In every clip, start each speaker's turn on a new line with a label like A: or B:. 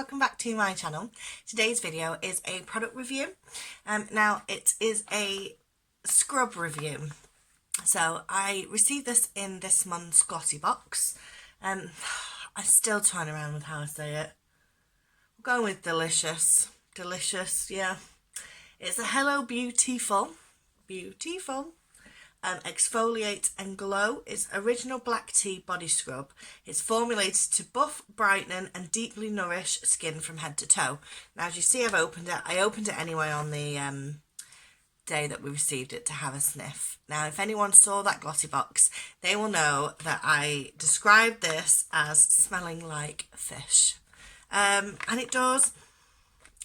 A: welcome back to my channel. Today's video is a product review. Now it is a scrub review. So I received this in this month's glossy box. I'm still trying around with how I say it. We're going with delicious. Delicious, yeah. It's a Hello Beau-tea-ful. Beau-tea-ful. Exfoliate and Glow. It's original black tea body scrub. It's formulated to buff, brighten and deeply nourish skin from head to toe. Now as you see, I've opened it. I opened it anyway on the day that we received it to have a sniff. Now if anyone saw that glossy box, they will know that I described this as smelling like fish. And it does.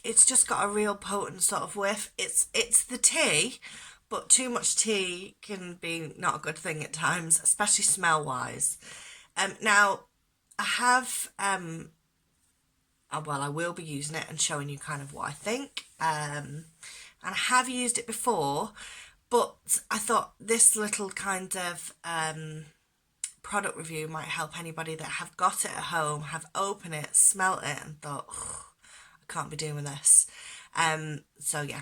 A: It's just got a real potent sort of whiff. It's the tea, but too much tea can be not a good thing at times, especially smell-wise. Now, I have, well, I will be using it and showing you kind of what I think. And I have used it before, but I thought this little kind of product review might help anybody that have got it at home, have opened it, smelt it, and thought, I can't be doing this. So yeah.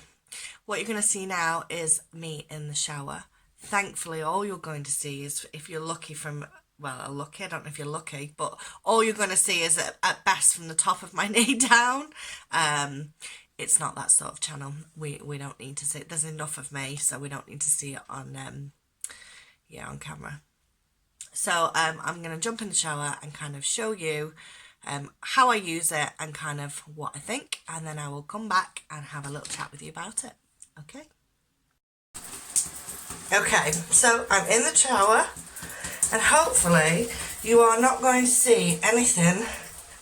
A: What you're going to see now is me in the shower. Thankfully, all you're going to see is, if you're lucky from, well, lucky, I don't know if you're lucky, but all you're going to see is at best from the top of my knee down. It's not that sort of channel. We don't need to see it. There's enough of me, so we don't need to see it on, on camera. So I'm going to jump in the shower and kind of show you how I use it and kind of what I think, and then I will come back and have a little chat with you about it. Okay, so I'm in the shower and hopefully you are not going to see anything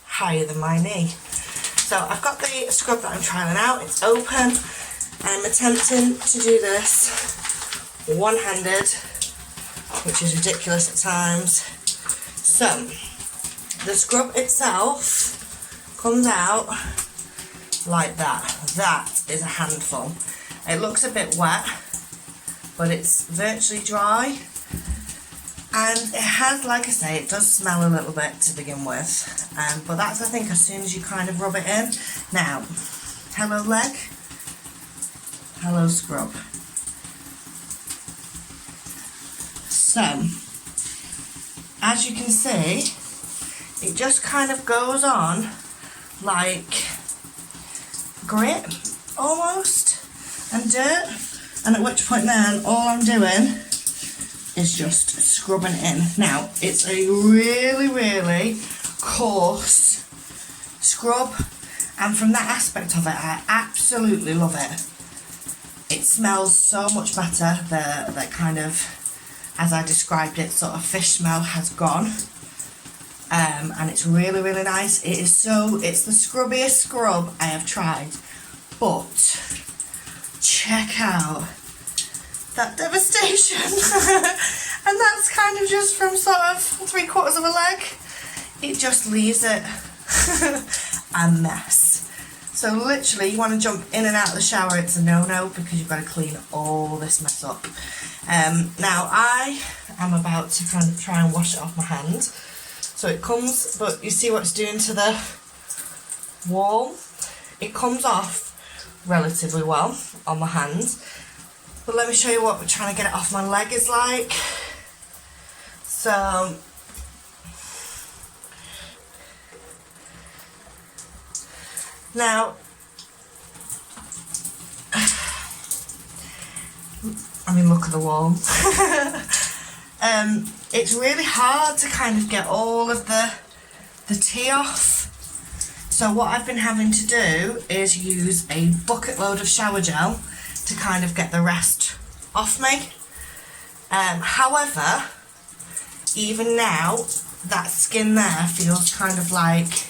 A: higher than my knee. So I've got the scrub that I'm trying out, it's open. I'm attempting to do this one-handed, which is ridiculous at times. So the scrub itself comes out like that. That is a handful. It looks a bit wet, but it's virtually dry. And it has, like I say, it does smell a little bit to begin with. But that's, I think, as soon as you kind of rub it in. Now, hello leg, hello scrub. So, as you can see, it just kind of goes on like grit almost and dirt, and at which point then all I'm doing is just scrubbing in. Now it's a really coarse scrub, and from that aspect of it I absolutely love it. It smells so much better. The kind of, as I described it, sort of fish smell has gone. And it's really nice. It's the scrubbiest scrub I have tried. But check out that devastation. And that's kind of just from sort of 3/4 of a leg. It just leaves it a mess. So literally you want to jump in and out of the shower, it's a no-no, because you've got to clean all this mess up. Now I am about to kind of try and wash it off my hand. So it comes, but you see what it's doing to the wall? It comes off relatively well on my hands. But let me show you what we're trying to get it off my leg is like. So, now, I mean, look at the wall. It's really hard to kind of get all of the tea off. So what I've been having to do is use a bucket load of shower gel to kind of get the rest off me. However, even now, that skin there feels kind of like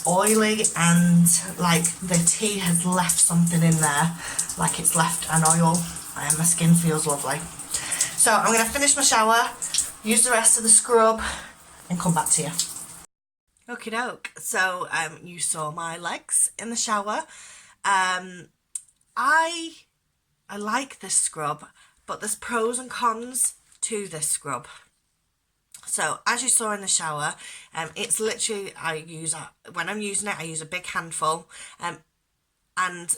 A: oily, and like the tea has left something in there, like it's left an oil, and my skin feels lovely. So I'm going to finish my shower, use the rest of the scrub and come back to you. Okie doke. So you saw my legs in the shower. I like this scrub, but there's pros and cons to this scrub. So as you saw in the shower, it's literally, when I'm using it, I use a big handful, and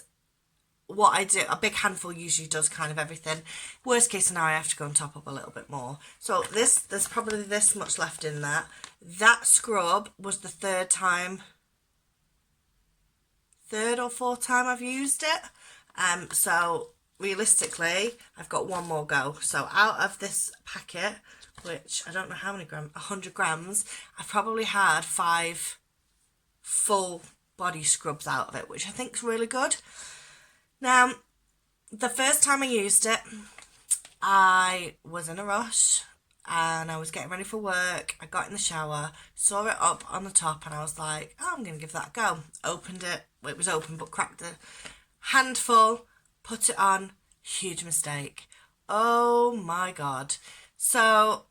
A: what I do, a big handful usually does kind of everything. Worst case scenario, I have to go and top up a little bit more. So there's probably this much left in that. That scrub was the third or fourth time I've used it. So realistically, I've got one more go. So out of this packet, which I don't know how many grams, 100 grams, I've probably had 5 full body scrubs out of it, which I think is really good. Now, the first time I used it, I was in a rush and I was getting ready for work. I got in the shower, saw it up on the top, and I was like, oh, I'm going to give that a go. Opened it. Well, it was open, but cracked a handful, put it on. Huge mistake. Oh my God. So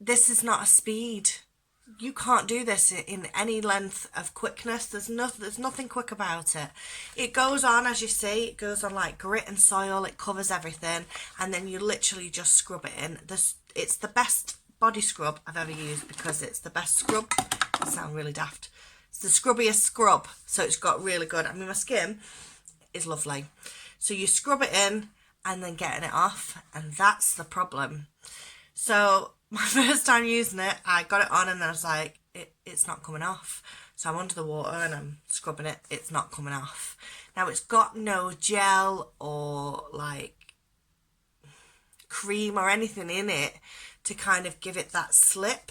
A: this is not a speed. You can't do this in any length of quickness. There's nothing quick about it. It goes on, as you see, it goes on like grit and soil. It covers everything, and then you literally just scrub it in. It's the best body scrub I've ever used because it's the best scrub. I sound really daft. It's the scrubbiest scrub, so it's got really good. I mean, my skin is lovely. So you scrub it in and then getting it off, and that's the problem. So my first time using it, I got it on and I was like, it's not coming off. So I'm under the water and I'm scrubbing it. It's not coming off. Now, it's got no gel or like cream or anything in it to kind of give it that slip.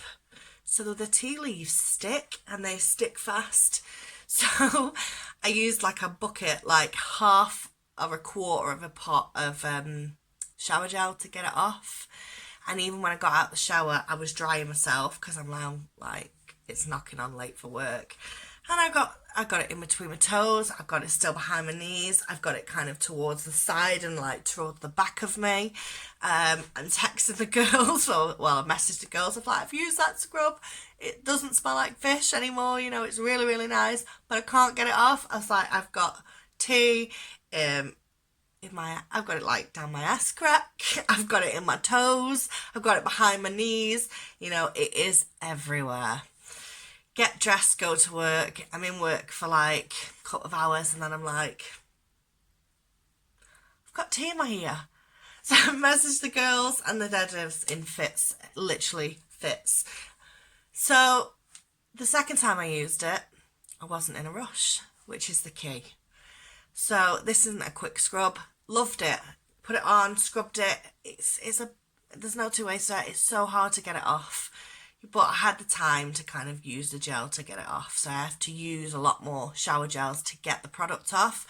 A: So the tea leaves stick, and they stick fast. So I used like a bucket, like half or a quarter of a pot of shower gel to get it off. And even when I got out the shower, I was drying myself because I'm now like, it's knocking on late for work. And I got it in between my toes. I've got it still behind my knees. I've got it kind of towards the side and like towards the back of me. And texted the girls, I messaged the girls. I'm like, I've used that scrub. It doesn't smell like fish anymore. You know, it's really, really nice, but I can't get it off. I was like, I've got tea, I've got it like down my ass crack, I've got it in my toes, I've got it behind my knees, you know, it is everywhere. Get dressed, go to work. I'm in work for like a couple of hours, and then I'm like, I've got tea in my ear. So I messaged the girls, and the deadlifts in fits, literally fits. So the second time I used it, I wasn't in a rush, which is the key. So this isn't a quick scrub. Loved it. Put it on, scrubbed it. There's no two ways to it. It's so hard to get it off. But I had the time to kind of use the gel to get it off. So I have to use a lot more shower gels to get the product off.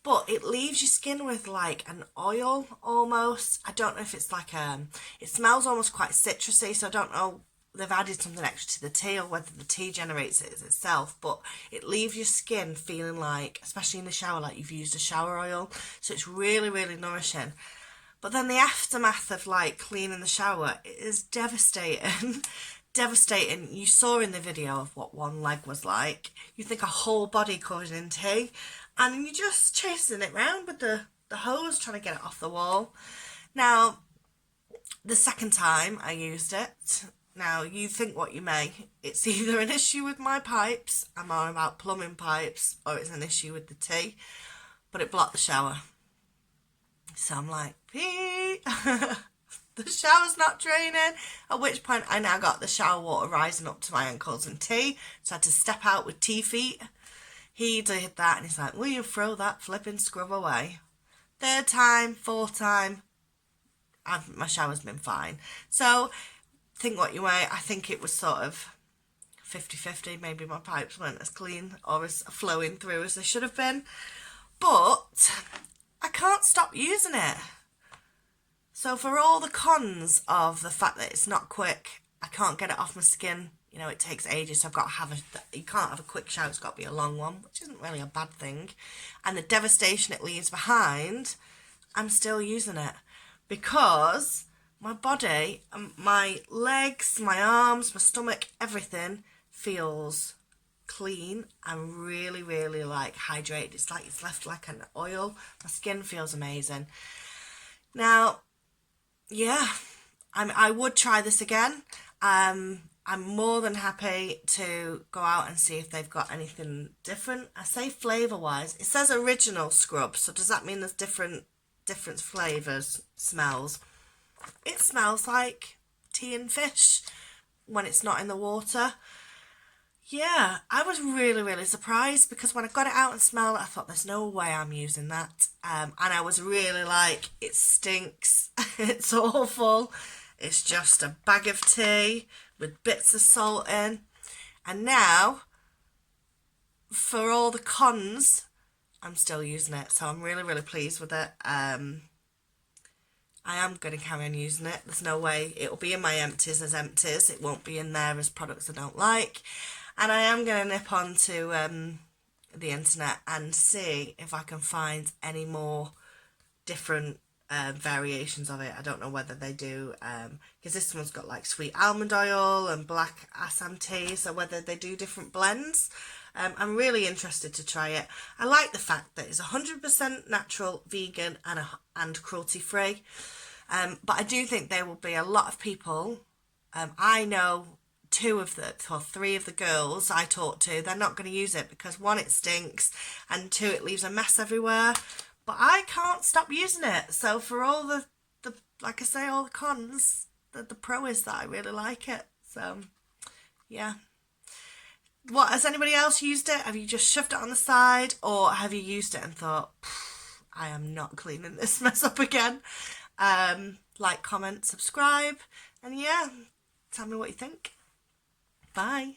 A: But it leaves your skin with like an oil almost. I don't know if it's like it smells almost quite citrusy. So I don't know, they've added something extra to the tea or whether the tea generates it itself, but it leaves your skin feeling like, especially in the shower, like you've used a shower oil. So it's really, really nourishing. But then the aftermath of like cleaning the shower is devastating. Devastating. You saw in the video of what one leg was like. You think a whole body covered in tea, and you're just chasing it round with the hose trying to get it off the wall. Now, the second time I used it, now, you think what you may. It's either an issue with my pipes, I'm on about plumbing pipes, or it's an issue with the tea, but it blocked the shower. So I'm like, Pete, the shower's not draining. At which point I now got the shower water rising up to my ankles in tea, so I had to step out with tea feet. He did that, and he's like, will you throw that flipping scrub away? Third time, fourth time, my shower's been fine. So think what you may. I think it was sort of 50-50. Maybe my pipes weren't as clean or as flowing through as they should have been. But I can't stop using it. So for all the cons of the fact that it's not quick, I can't get it off my skin. You know, it takes ages. So I've got to have you can't have a quick shower. It's got to be a long one, which isn't really a bad thing. And the devastation it leaves behind, I'm still using it because my body, my legs, my arms, my stomach, everything feels clean and really, really like hydrated. It's like it's left like an oil. My skin feels amazing. Now, yeah, I would try this again. I'm more than happy to go out and see if they've got anything different. I say flavour wise, it says original scrub, so does that mean there's different flavours, smells? It smells like tea and fish when it's not in the water. Yeah, I was really, really surprised because when I got it out and smelled it, I thought there's no way I'm using that. And I was really like, it stinks, it's awful, it's just a bag of tea with bits of salt in. And now, for all the cons, I'm still using it, so I'm really, really pleased with it. I am going to carry on using it. There's no way it'll be in my empties as empties. It won't be in there as products I don't like. And I am going to nip on to the internet and see if I can find any more different variations of it. I don't know whether they do, because this one's got like sweet almond oil and black Assam tea, so whether they do different blends. I'm really interested to try it. I like the fact that it's 100% natural, vegan and cruelty free. But I do think there will be a lot of people. I know three of the girls I talked to, they're not going to use it because one, it stinks, and two, it leaves a mess everywhere. But I can't stop using it. So for all the like I say, all the cons, the pro is that I really like it. So yeah. What, has anybody else used it? Have you just shoved it on the side, or have you used it and thought, I am not cleaning this mess up again? Like, comment, subscribe, and yeah, tell me what you think. Bye.